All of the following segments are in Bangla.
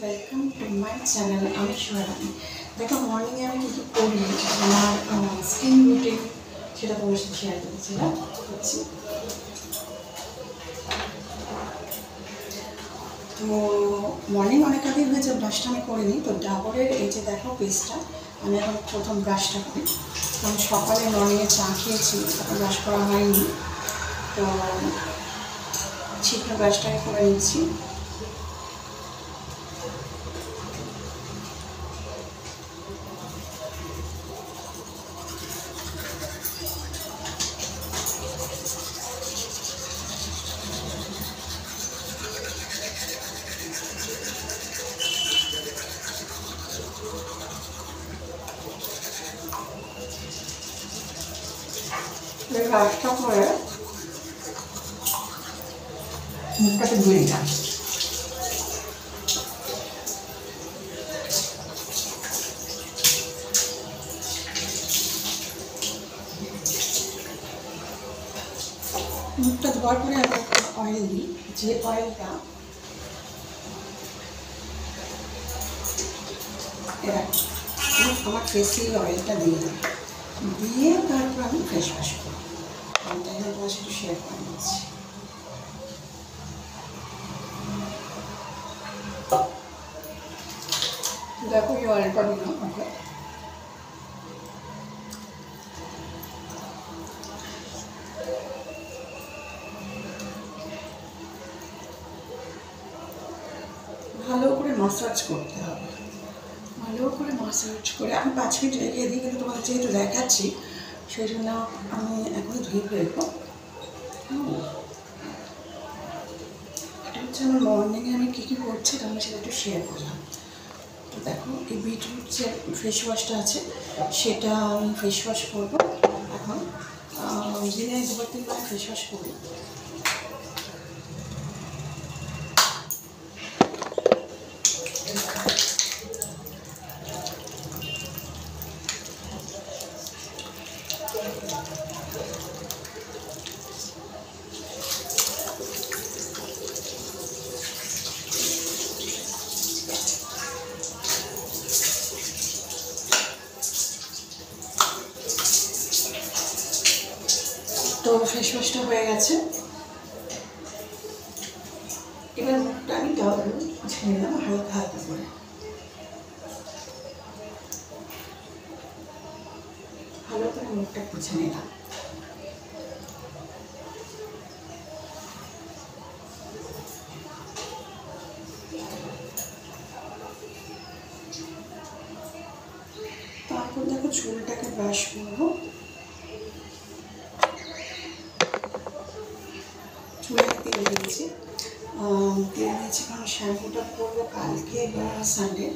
Welcome to my channel. আমি শিবারানী। দেখো মর্নিংয়ে আমি কী কী করি, আমার স্কিন রুটিন সেটা তোমার সাথে শেয়ার করেছিলাম। তো মর্নিং অনেক আগেই হয়েছে, ব্রাশটা আমি করিনি। তো ডাবরের এই যে দেখো পেস্টটা, আমি এখন প্রথম ব্রাশটা করি। কারণ সকালে মর্নিংয়ে চা খেয়েছি, তখন ব্রাশ করা হয়নি। তো শীঘ্র ব্রাশটাকে করে নিচ্ছি। ব্রাশটা করে মুখটাকে ধুয়ে নিলাম। মুখটা ধোয়ার পরে আমি একটা অয়েল দিই, যে অয়েলটা আমার ফেসে অয়েলটা দিয়ে তারপর আমি ফেস ওয়াশ করি। আমি তাই তোমার সাথে শেয়ার করে নিচ্ছি। দেখো এই অয়েলটা দিলাম। ওকে, ভালো করে মাসাজ করতে হবে। ভালো করে মাসাজ করে আমি 5 মিনিট রেখে দিই, কিন্তু তোমাদের যেহেতু দেখাচ্ছি সেই জন্য আমি এখনই ধুয়ে ফেলবো। এটা হচ্ছে আমার মর্নিংয়ে আমি কী কী করছি তাহলে সেটা একটু শেয়ার করলাম। তো দেখো এই বিটরুট যে ফেস ওয়াশটা আছে সেটা আমি ফেস ওয়াশ করবো। এখন দিনে 2-3 বার ফেস ওয়াশ করি। তো ফেস ওয়াশটা হয়ে গেছে, এবার মুখটা আমি মুছে নিলাম হালকা হালকা করে। ভালো করে মুখটা মুছে নিলাম। তারপর দেখো চুলটাকে ব্রাশ করবো। চুলে তেল দিয়েছি কারণ শ্যাম্পুটা করবো কালকে বা সানডে।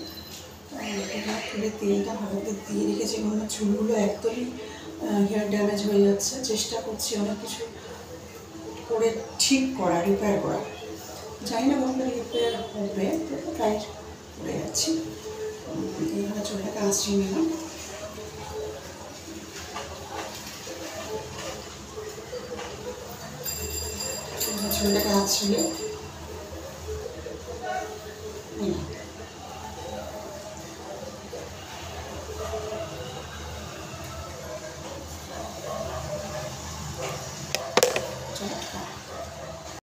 চুলে তেলটা ভালো করে দিয়ে রেখেছি, কারণ চুলগুলো একদমই হেয়ার ড্যামেজ হয়ে যাচ্ছে। চেষ্টা করছি অনেক কিছু করে ঠিক করা, রিপেয়ার করা। জানি না কখনো রিপেয়ার হবে, তো ট্রাই করে যাচ্ছি। এইভাবে চুলটাকে আঁচড়িয়ে নিলাম। চুলটাকে আঁচড়িয়ে নিলাম।